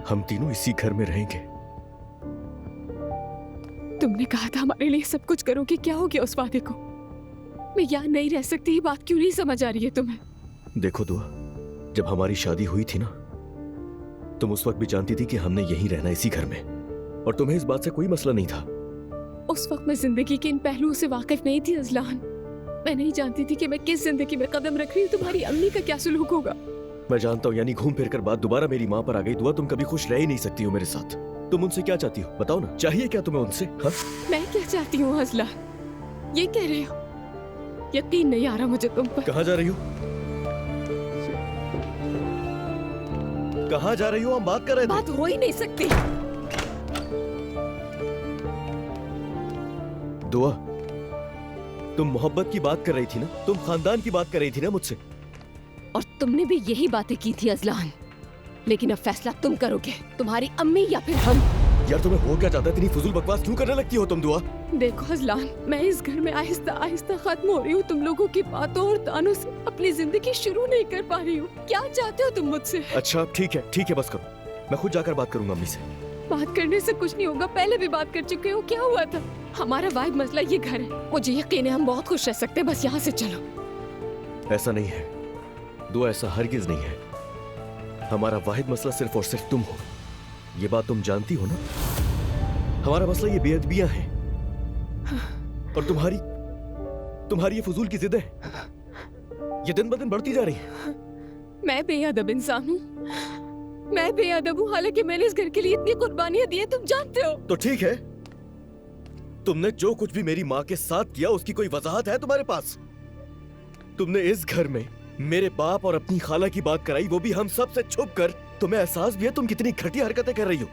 हम तीनों इसी घर में रहेंगे। तुमने कहा था हमारे लिए सब कुछ करोगे, क्या हो गया उस वादे को? मैं यहाँ नहीं रह सकती, ये बात क्यों नहीं समझ आ रही है तुम्हें? देखो दुआ, जब हमारी शादी हुई थी ना, तुम उस वक्त भी जानती थी कि हमने यहीं रहना इसी घर में, और तुम्हें इस बात से कोई मसला नहीं था। उस वक्त मैं जिंदगी के इन पहलुओं से वाकिफ नहीं थी अजलान। मैं नहीं जानती थी कि मैं किस जिंदगी में कदम रख रही हूँ। तुम्हारी अम्मी का क्या सलूक होगा? मैं जानता हूँ, यानी घूम फिर कर बात दोबारा मेरी माँ पर आ गई। दुआ, तुम कभी खुश रह ही नहीं सकती हो मेरे साथ। तुम उनसे क्या चाहती हो बताओ ना, चाहिए क्या तुम्हें उनसे? हाँ, मैं क्या चाहती हूँ अजलान, ये कह रहे हो? यकीन नहीं आ रहा मुझे तुम पर। कहाँ जा रही हो? कहाँ जा रही हो? हम बात कर रहे थे। बात हो ही नहीं सकती। दुआ, तुम मोहब्बत की बात कर रही थी ना, तुम खानदान की बात कर रही थी ना मुझसे। और तुमने भी यही बातें की थी अजलान, लेकिन अब फैसला तुम करोगे, तुम्हारी अम्मी या फिर हम। यार तुम्हें हो क्या जाता है? इतनी फुजूल बकवास क्यों करने लगती हो तुम दुआ? देखो अजलान, मैं इस घर में आहिस्ता आहिस्ता खत्म हो रही हूँ। तुम लोगों की बातों और तानों से अपनी जिंदगी शुरू नहीं कर पा रही हूँ। क्या चाहते हो तुम मुझसे? अच्छा ठीक है बस करो, मैं खुद जाकर बात करूंगा अम्मी से। बात करने से कुछ नहीं होगा, पहले भी बात कर चुके हो। क्या हुआ था? हमारा वाहिद मसला ये घर है। मुझे यकीन है हम बहुत खुश रह सकते हैं, बस यहाँ से चलो। ऐसा नहीं है दुआ, ऐसा हरगिज नहीं है। हमारा वाहिद मसला सिर्फ और सिर्फ तुम हो, ये बात तुम जानती हो ना। हमारा मसला ये बेअदबियां हैं, और तुम्हारी ये फजूल की जिदें ये दिन ब दिन बढ़ती जा रही हैं। मैं बेअदब इंसान हूँ, मैं बेअदब हूँ, हालांकि मैंने इस घर के लिए इतनी कुर्बानियां दी है, तुम जानते हो। तो ठीक है, तुमने जो कुछ भी मेरी माँ के साथ किया उसकी कोई वजाहत है तुम्हारे पास? तुमने इस घर में मेरे बाप और अपनी खाला की बात कराई, वो भी हम सब से छुप कर। तुम्हें एहसास भी है तुम कितनी घटिया हरकतें कर रही हो?